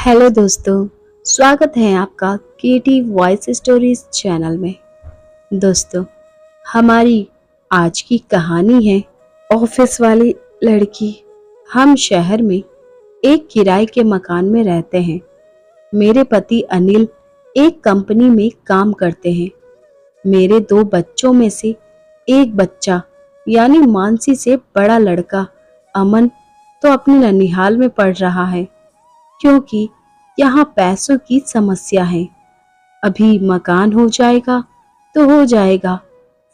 Hello दोस्तों, स्वागत है आपका केटी वॉइस स्टोरीज चैनल में। दोस्तों, हमारी आज की कहानी है ऑफिस वाली लड़की। हम शहर में एक किराए के मकान में रहते हैं। मेरे पति अनिल एक कंपनी में काम करते हैं। मेरे दो बच्चों में से एक बच्चा यानी मानसी से बड़ा लड़का अमन तो अपने ननिहाल में पढ़ रहा है, क्योंकि यहाँ पैसों की समस्या है। अभी मकान हो जाएगा तो हो जाएगा,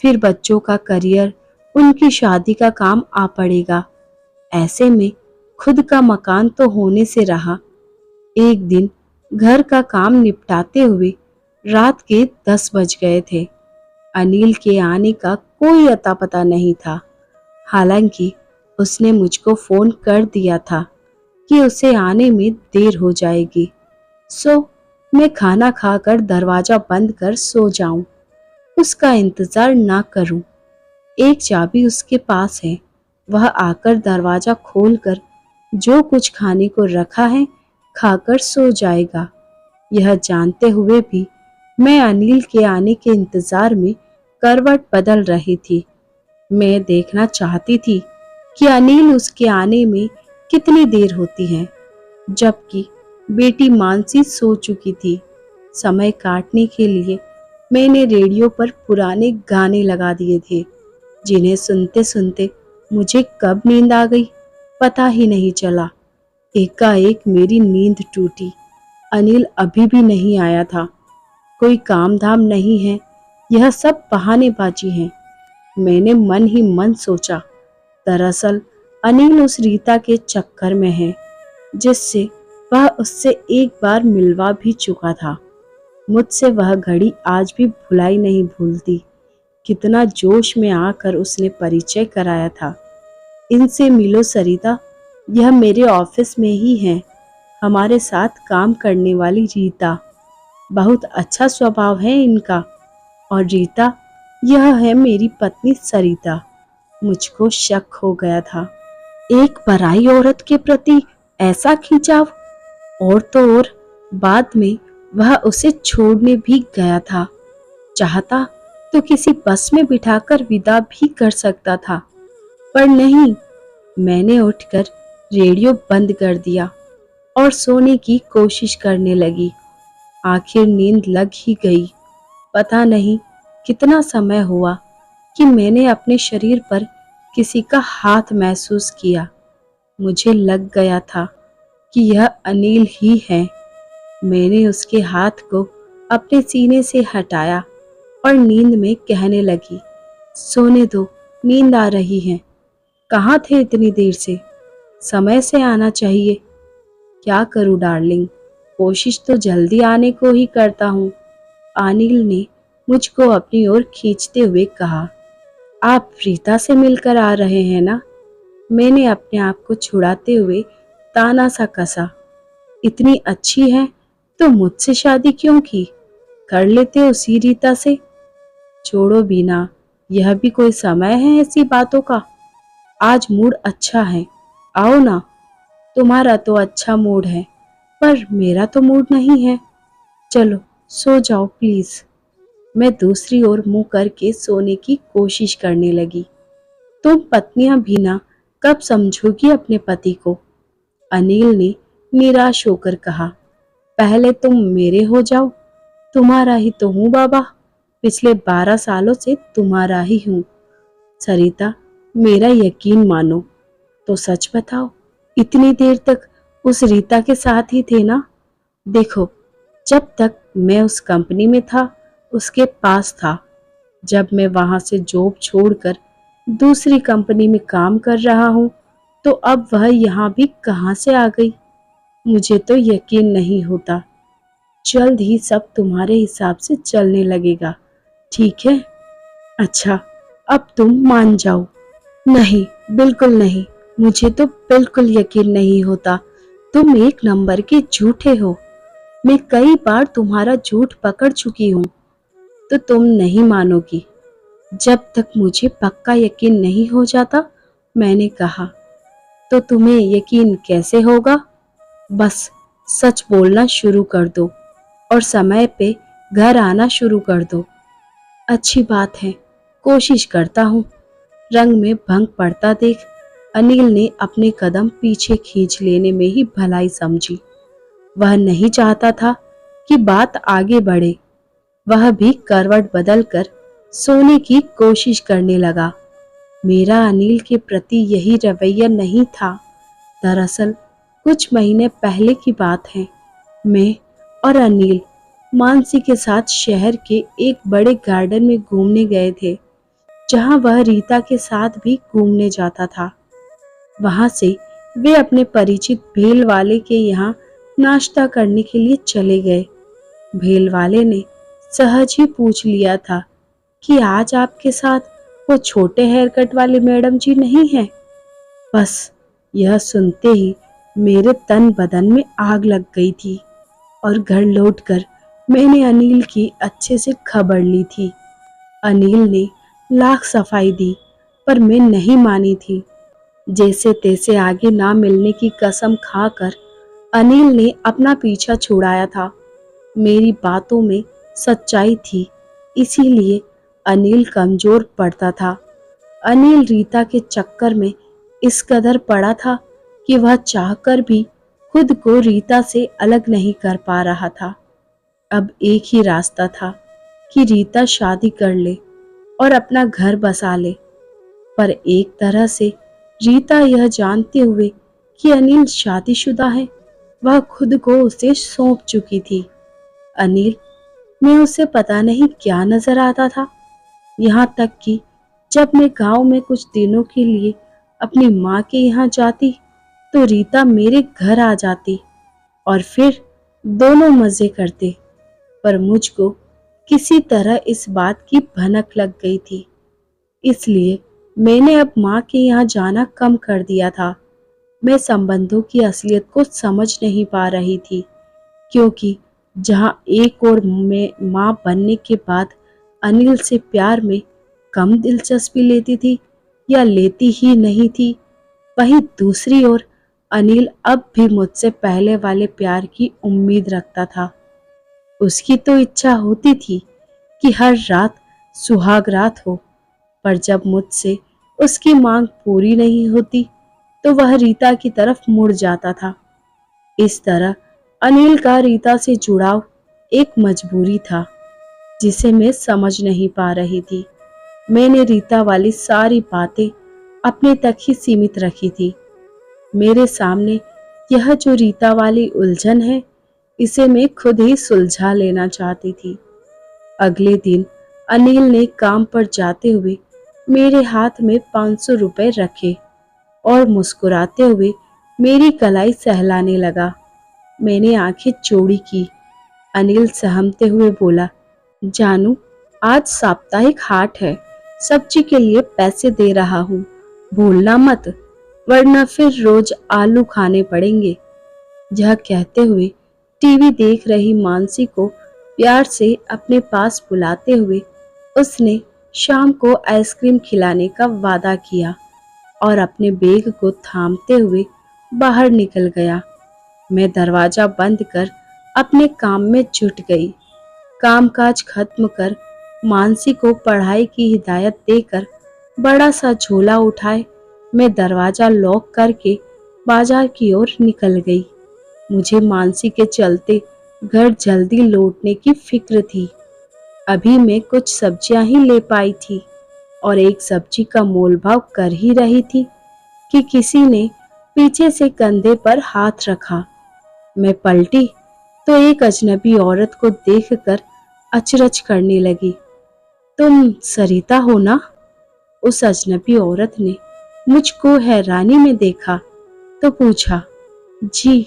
फिर बच्चों का करियर, उनकी शादी का काम आ पड़ेगा। ऐसे में खुद का मकान तो होने से रहा। एक दिन घर का काम निपटाते हुए रात के 10 बज गए थे। अनिल के आने का कोई अता पता नहीं था। हालांकि उसने मुझको फोन कर दिया था कि उसे आने में देर हो जाएगी, सो मैं खाना खाकर दरवाजा बंद कर सो जाऊं, उसका इंतजार ना करूं। एक चाबी उसके पास है, वह आकर दरवाजा खोलकर जो कुछ खाने को रखा है खाकर सो जाएगा। यह जानते हुए भी मैं अनिल के आने के इंतजार में करवट बदल रही थी। मैं देखना चाहती थी कि अनिल उसके आने में कितनी देर होती है, जबकि बेटी मानसी सो चुकी थी। समय काटने के लिए मैंने रेडियो पर पुराने गाने लगा दिए थे, जिन्हें सुनते सुनते मुझे कब नींद आ गई पता ही नहीं चला। एकाएक मेरी नींद टूटी। अनिल अभी भी नहीं आया था। कोई काम धाम नहीं है, यह सब बहानेबाजी है, मैंने मन ही मन सोचा। दरअसल अनिल उस रीता के चक्कर में है जिससे वह उससे एक बार मिलवा भी चुका था। मुझसे वह घड़ी आज भी भुलाई नहीं भूलती। कितना जोश में आकर उसने परिचय कराया था। इनसे मिलो सरिता, यह मेरे ऑफिस में ही है, हमारे साथ काम करने वाली रीता। बहुत अच्छा स्वभाव है इनका। और रीता, यह है मेरी पत्नी सरिता। मुझको शक हो गया था, एक पराई औरत के प्रति ऐसा खिंचाव। और तो और बाद में वह उसे छोड़ने भी गया था। चाहता तो किसी बस में बिठाकर विदा भी कर सकता था, पर नहीं। मैंने उठकर रेडियो बंद कर दिया और सोने की कोशिश करने लगी। आखिर नींद लग ही गई। पता नहीं कितना समय हुआ कि मैंने अपने शरीर पर किसी का हाथ महसूस किया। मुझे लग गया था कि यह अनिल ही है। मैंने उसके हाथ को अपने सीने से हटाया और नींद में कहने लगी, सोने दो, नींद आ रही है। कहाँ थे इतनी देर से? समय से आना चाहिए। क्या करूं डार्लिंग, कोशिश तो जल्दी आने को ही करता हूँ। अनिल ने मुझको अपनी ओर खींचते हुए कहा, आप रीता से मिलकर आ रहे हैं ना? मैंने अपने आप को छुड़ाते हुए ताना सा कसा, इतनी अच्छी है तो मुझसे शादी क्यों की? कर लेते उसी रीता से। छोड़ो बीना, यह भी कोई समय है ऐसी बातों का? आज मूड अच्छा है, आओ ना। तुम्हारा तो अच्छा मूड है, पर मेरा तो मूड नहीं है। चलो सो जाओ प्लीज। मैं दूसरी ओर मुंह करके सोने की कोशिश करने लगी। तुम पत्नियां भी ना कब समझोगी अपने पति को? अनिल ने निराश होकर कहा, पहले तुम मेरे हो जाओ। तुम्हारा ही तो हूँ बाबा, पिछले 12 सालों से तुम्हारा ही हूँ। सरिता, मेरा यकीन मानो तो सच बताओ, इतनी देर तक उस रीता के साथ ही थे ना? देखो, जब तक मैं उस कंपनी में था उसके पास था। जब मैं वहां से जॉब छोड़कर दूसरी कंपनी में काम कर रहा हूँ, तो अब वह यहाँ भी कहाँ से आ गई? मुझे तो यकीन नहीं होता। जल्द ही सब तुम्हारे हिसाब से चलने लगेगा, ठीक है? अच्छा, अब तुम मान जाओ। नहीं, बिल्कुल नहीं, मुझे तो बिल्कुल यकीन नहीं होता। तुम एक नंबर के झूठे हो। मैं कई बार तुम्हारा झूठ पकड़ चुकी हूँ, तो तुम नहीं मानोगी। जब तक मुझे पक्का यकीन नहीं हो जाता, मैंने कहा, तो तुम्हें यकीन कैसे होगा? बस सच बोलना शुरू कर दो और समय पे घर आना शुरू कर दो। अच्छी बात है, कोशिश करता हूँ। रंग में भंग पड़ता देख अनिल ने अपने कदम पीछे खींच लेने में ही भलाई समझी। वह नहीं चाहता था कि बात आगे बढ़े। वह भी करवट बदलकर सोने की कोशिश करने लगा। मेरा अनिल के प्रति यही रवैया नहीं था। दरअसल कुछ महीने पहले की बात है। मैं और अनिल मानसी के साथ शहर के एक बड़े गार्डन में घूमने गए थे, जहां वह रीता के साथ भी घूमने जाता था। वहां से वे अपने परिचित भेल वाले के यहाँ नाश्ता करने के लिए चले गए। भेल वाले ने सहज ही पूछ लिया था कि आज आपके साथ वो छोटे हेयर कट वाले मैडम जी नहीं हैं। बस यह सुनते ही मेरे तन बदन में आग लग गई थी और घर लौटकर मैंने अनिल की अच्छे से खबर ली थी। अनिल ने लाख सफाई दी, पर मैं नहीं मानी थी। जैसे तैसे आगे ना मिलने की कसम खाकर अनिल ने अपना पीछा छुड़ाया था। मेरी बातों में सच्चाई थी, इसीलिए अनिल कमजोर पड़ता था। अनिल रीता के चक्कर में इस कदर पड़ा था कि वह चाहकर भी खुद को रीता से अलग नहीं कर पा रहा था। अब एक ही रास्ता था कि रीता शादी कर ले और अपना घर बसा ले। पर एक तरह से रीता यह जानते हुए कि अनिल शादीशुदा है, वह खुद को उसे सौंप चुकी थी। अनिल में उसे पता नहीं क्या नजर आता था। यहाँ तक कि जब मैं गांव में कुछ दिनों के लिए अपनी माँ के यहाँ जाती तो रीता मेरे घर आ जाती और फिर दोनों मजे करते। पर मुझको किसी तरह इस बात की भनक लग गई थी, इसलिए मैंने अब माँ के यहाँ जाना कम कर दिया था। मैं संबंधों की असलियत को समझ नहीं पा रही थी, क्योंकि जहाँ एक और मैं माँ बनने के बाद अनिल से प्यार में कम दिलचस्पी लेती थी या लेती ही नहीं थी, वहीं दूसरी ओर अनिल अब भी मुझसे पहले वाले प्यार की उम्मीद रखता था। उसकी तो इच्छा होती थी कि हर रात सुहाग रात हो, पर जब मुझसे उसकी मांग पूरी नहीं होती तो वह रीता की तरफ मुड़ जाता था। इस तरह अनिल का रीता से जुड़ाव एक मजबूरी था, जिसे मैं समझ नहीं पा रही थी। मैंने रीता वाली सारी बातें अपने तक ही सीमित रखी थी। मेरे सामने यह जो रीता वाली उलझन है, इसे मैं खुद ही सुलझा लेना चाहती थी। अगले दिन अनिल ने काम पर जाते हुए मेरे हाथ में 500 रुपए रखे और मुस्कुराते हुए मेरी कलाई सहलाने लगा। मैंने आंखें चौड़ी की। अनिल सहमते हुए बोला, जानू, आज साप्ताहिक हाट है, सब्जी के लिए पैसे दे रहा हूँ, भूलना मत, वरना फिर रोज आलू खाने पड़ेंगे। यह कहते हुए टीवी देख रही मानसी को प्यार से अपने पास बुलाते हुए उसने शाम को आइसक्रीम खिलाने का वादा किया और अपने बैग को थामते हुए बाहर निकल गया। मैं दरवाजा बंद कर अपने काम में जुट गई। कामकाज खत्म कर मानसी को पढ़ाई की हिदायत देकर बड़ा सा झोला उठाए मैं दरवाजा लॉक करके बाजार की ओर निकल गई। मुझे मानसी के चलते घर जल्दी लौटने की फिक्र थी। अभी मैं कुछ सब्जियां ही ले पाई थी और एक सब्जी का मोलभाव कर ही रही थी कि किसी ने पीछे से कंधे पर हाथ रखा। मैं पलटी तो एक अजनबी औरत को देखकर अचरज करने लगी। तुम सरिता हो ना? उस अजनबी औरत ने मुझको हैरानी में देखा तो पूछा, जी,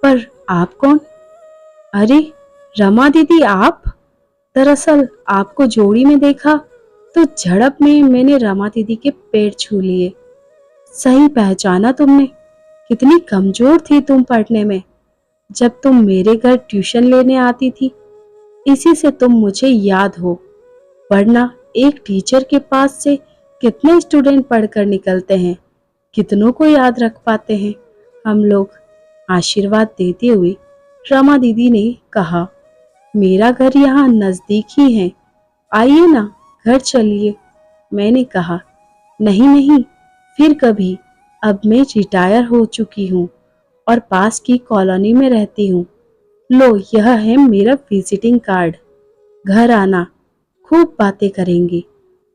पर आप कौन? अरे रमा दीदी, आप? दरअसल आपको जोड़ी में देखा तो झड़प में मैंने रमा दीदी के पैर छू लिए। सही पहचाना तुमने। कितनी कमजोर थी तुम पढ़ने में। जब तुम मेरे घर ट्यूशन लेने आती थी, इसी से तुम मुझे याद हो, वरना एक टीचर के पास से कितने स्टूडेंट पढ़कर निकलते हैं, कितनों को याद रख पाते हैं हम लोग। आशीर्वाद देते हुए रमा दीदी ने कहा, मेरा घर यहाँ नजदीक ही है, आइए ना, घर चलिए। मैंने कहा, नहीं नहीं, फिर कभी, अब मैं रिटायर हो चुकी हूँ और पास की कॉलोनी में रहती हूँ। लो, यह है मेरा विजिटिंग कार्ड। घर आना, खूब बातें करेंगे।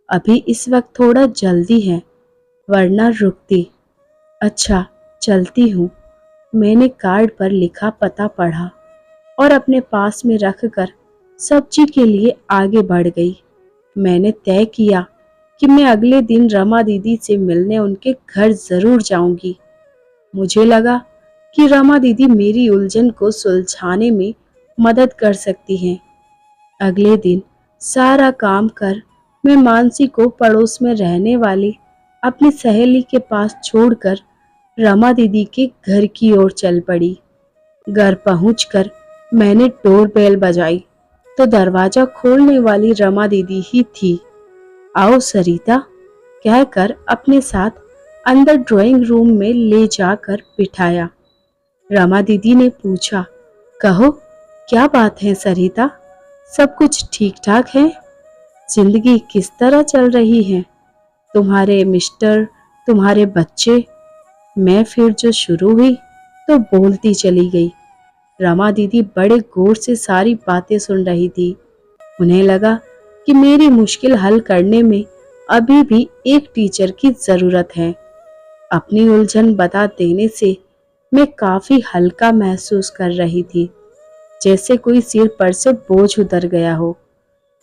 अभी इस वक्त थोड़ा जल्दी है, वरना रुकती। अच्छा, चलती हूँ। मैंने कार्ड पर लिखा पता पढ़ा और अपने पास में रखकर सब्जी के लिए आगे बढ़ गई। मैंने तय किया कि मैं अगले दिन रमा दीदी से मिलने उनके घर जरूर जाऊंगी। मुझे लगा कि रमा दीदी मेरी उलझन को सुलझाने में मदद कर सकती हैं। अगले दिन सारा काम कर मैं मानसी को पड़ोस में रहने वाली अपनी सहेली के पास छोड़कर रमा दीदी के घर की ओर चल पड़ी। घर पहुंचकर मैंने डोर बेल बजाई तो दरवाजा खोलने वाली रमा दीदी ही थी। आओ सरिता, कहकर अपने साथ अंदर ड्राइंग रूम में ले जाकर बिठाया। रमा दीदी ने पूछा, कहो, क्या बात है सरिता, सब कुछ ठीक ठाक है? जिंदगी किस तरह चल रही है? तुम्हारे मिस्टर, तुम्हारे बच्चे? मैं फिर जो शुरू हुई तो बोलती चली गई। रमा दीदी बड़े गौर से सारी बातें सुन रही थी। उन्हें लगा कि मेरी मुश्किल हल करने में अभी भी एक टीचर की जरूरत है। अपनी उलझन बता देने से मैं काफी हल्का महसूस कर रही थी, जैसे कोई सिर पर से बोझ उतर गया हो।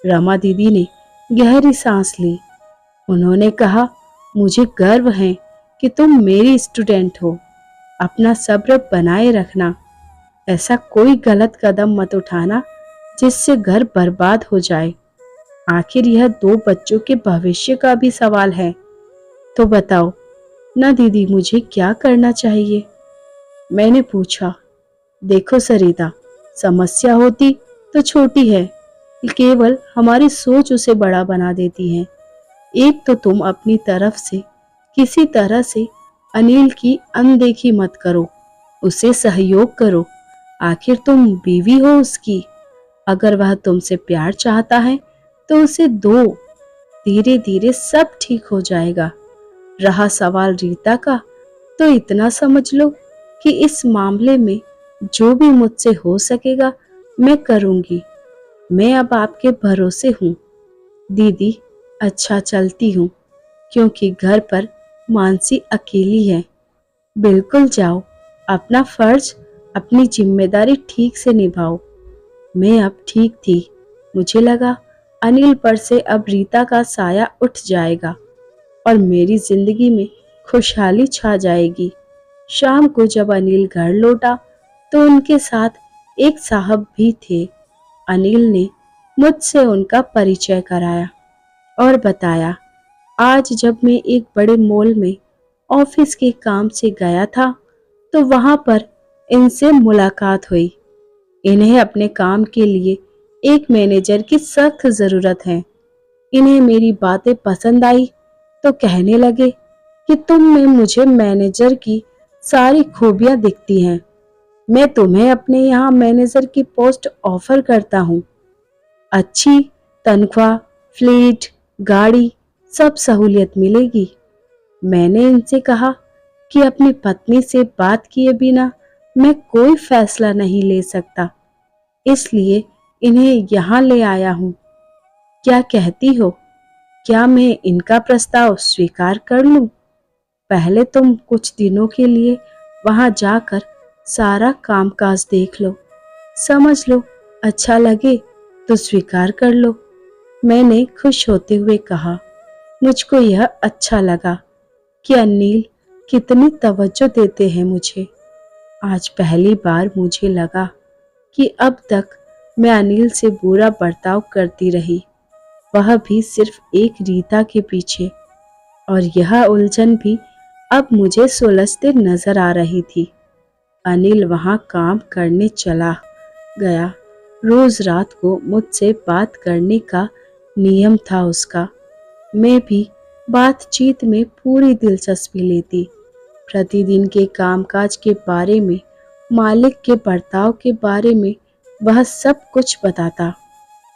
रमा दीदी ने गहरी सांस ली। उन्होंने कहा, मुझे गर्व है कि तुम मेरी स्टूडेंट हो। अपना सब्र बनाए रखना। ऐसा कोई गलत कदम मत उठाना जिससे घर बर्बाद हो जाए। आखिर यह दो बच्चों के भविष्य का भी सवाल है। तो बताओ ना दीदी, मुझे क्या करना चाहिए? मैंने पूछा। देखो सरिता, समस्या होती तो छोटी है, केवल हमारी सोच उसे बड़ा बना देती है। एक तो तुम अपनी तरफ से किसी तरह से अनिल की अनदेखी मत करो, उसे सहयोग करो। आखिर तुम बीवी हो उसकी। अगर वह तुमसे प्यार चाहता है तो उसे दो। धीरे धीरे सब ठीक हो जाएगा। रहा सवाल रीता का, तो इतना समझ लो कि इस मामले में जो भी मुझसे हो सकेगा मैं करूंगी। मैं अब आपके भरोसे हूँ दीदी। अच्छा, चलती हूँ, क्योंकि घर पर मानसी अकेली है। बिल्कुल जाओ, अपना फर्ज, अपनी जिम्मेदारी ठीक से निभाओ। मैं अब ठीक थी। मुझे लगा अनिल पर से अब रीता का साया उठ जाएगा और मेरी जिंदगी में खुशहाली छा जाएगी। शाम को जब अनिल घर लौटा तो उनके साथ एक साहब भी थे। अनिल ने मुझसे उनका परिचय कराया और बताया, आज जब मैं एक बड़े मॉल में ऑफिस के काम से गया था तो वहां पर इनसे मुलाकात हुई। इन्हें अपने काम के लिए एक मैनेजर की सख्त जरूरत है। इन्हें मेरी बातें पसंद आई तो कहने लगे कि तुम में मुझे मैनेजर की सारी खूबियां दिखती हैं। मैं तुम्हें अपने यहाँ मैनेजर की पोस्ट ऑफर करता हूँ। अच्छी तनख्वाह, फ्लीट, गाड़ी, सब सहूलियत मिलेगी। मैंने इनसे कहा कि अपनी पत्नी से बात किए बिना मैं कोई फैसला नहीं ले सकता, इसलिए इन्हें यहाँ ले आया हूँ। क्या कहती हो? क्या मैं इनका प्रस्ताव स्वीकार कर लूं? पहले तुम कुछ दिनों के लिए वहां जाकर सारा कामकाज देख लो, समझ लो, अच्छा लगे तो स्वीकार कर लो। मैंने खुश होते हुए कहा। मुझको यह अच्छा लगा कि अनिल कितनी तवज्जो देते हैं मुझे। आज पहली बार मुझे लगा कि अब तक मैं अनिल से बुरा बर्ताव करती रही, वह भी सिर्फ एक रीता के पीछे। और यह उलझन भी अब मुझे सुलझते नजर आ रही थी। अनिल वहां काम करने चला गया। रोज रात को मुझसे बात करने का नियम था उसका। मैं भी बातचीत में पूरी दिलचस्पी लेती। प्रतिदिन के कामकाज के बारे में मालिक के बर्ताव के बारे में वह सब कुछ बताता।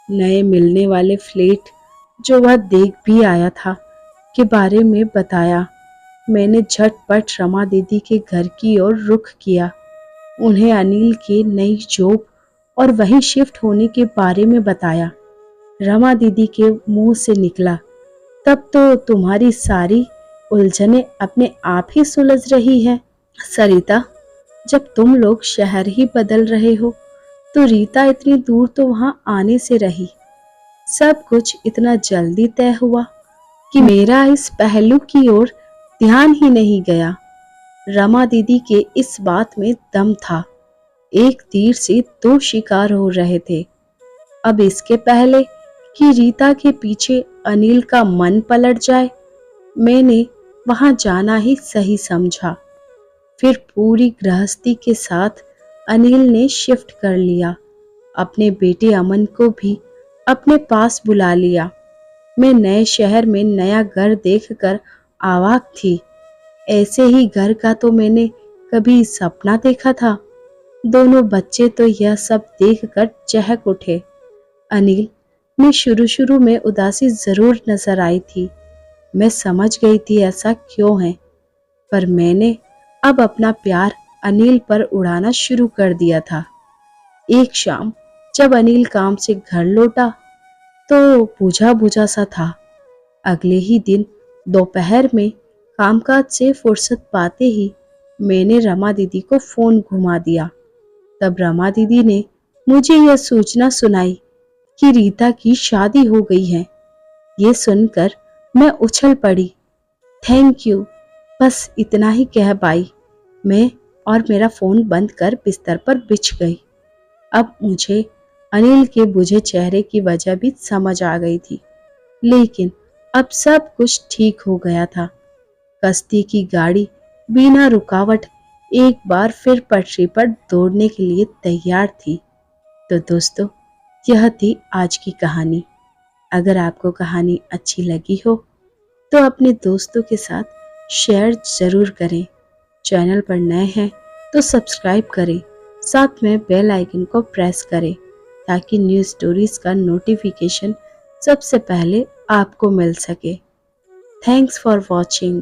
नए मिलने वाले फ्लैट जो वह देख भी आया था के बारे में बताया। मैंने झटपट रमा दीदी के घर की ओर रुख किया। उन्हें अनिल की नई जॉब और वहीं शिफ्ट होने के बारे में बताया। रमा दीदी के मुंह से निकला, तब तो तुम्हारी सारी उलझनें अपने आप ही सुलझ रही है। सरिता, जब तुम लोग शहर ही बदल रहे हो तो रीता इतनी दूर तो वहां आने से रही। सब कुछ इतना जल्दी तय हुआ कि मेरा इस पहलू की ओर ध्यान ही नहीं गया। रमा दीदी के इस बात में दम था। एक तीर से दो शिकार हो रहे थे। अब इसके पहले कि रीता के पीछे अनिल का मन पलट जाए, मैंने वहां जाना ही सही समझा। फिर पूरी गृहस्थी के साथ अनिल ने शिफ्ट कर लिया। अपने बेटे अमन को भी अपने पास बुला लिया। मैं नए शहर में नया घर देखकर अवाक थी। ऐसे ही घर का तो मैंने कभी सपना देखा था। दोनों बच्चे तो यह सब देखकर चहक उठे। अनिल में शुरू शुरू में उदासी जरूर नजर आई थी। मैं समझ गई थी ऐसा क्यों है, पर मैंने अब अपना प्यार अनिल पर उड़ाना शुरू कर दिया था। एक शाम जब अनिल काम से घर लौटा तो बुझा बुझा सा था। अगले ही दिन दोपहर में कामकाज से फुर्सत पाते ही मैंने रमा दीदी को फोन घुमा दिया। तब रमा दीदी ने मुझे यह सूचना सुनाई कि रीता की शादी हो गई है। ये सुनकर मैं उछल पड़ी। थैंक यू, बस इतना ही कह पाई मैं, और मेरा फोन बंद कर बिस्तर पर बिछ गई। अब मुझे अनिल के बुझे चेहरे की वजह भी समझ आ गई थी, लेकिन अब सब कुछ ठीक हो गया था। कश्ती की गाड़ी बिना रुकावट एक बार फिर पटरी पर दौड़ने के लिए तैयार थी। तो दोस्तों, यह थी आज की कहानी। अगर आपको कहानी अच्छी लगी हो तो अपने दोस्तों के साथ शेयर जरूर करें। चैनल पर नए हैं तो सब्सक्राइब करें, साथ में बेल आइकन को प्रेस करें ताकि न्यू स्टोरीज का नोटिफिकेशन सबसे पहले आपको मिल सके। Thanks for watching.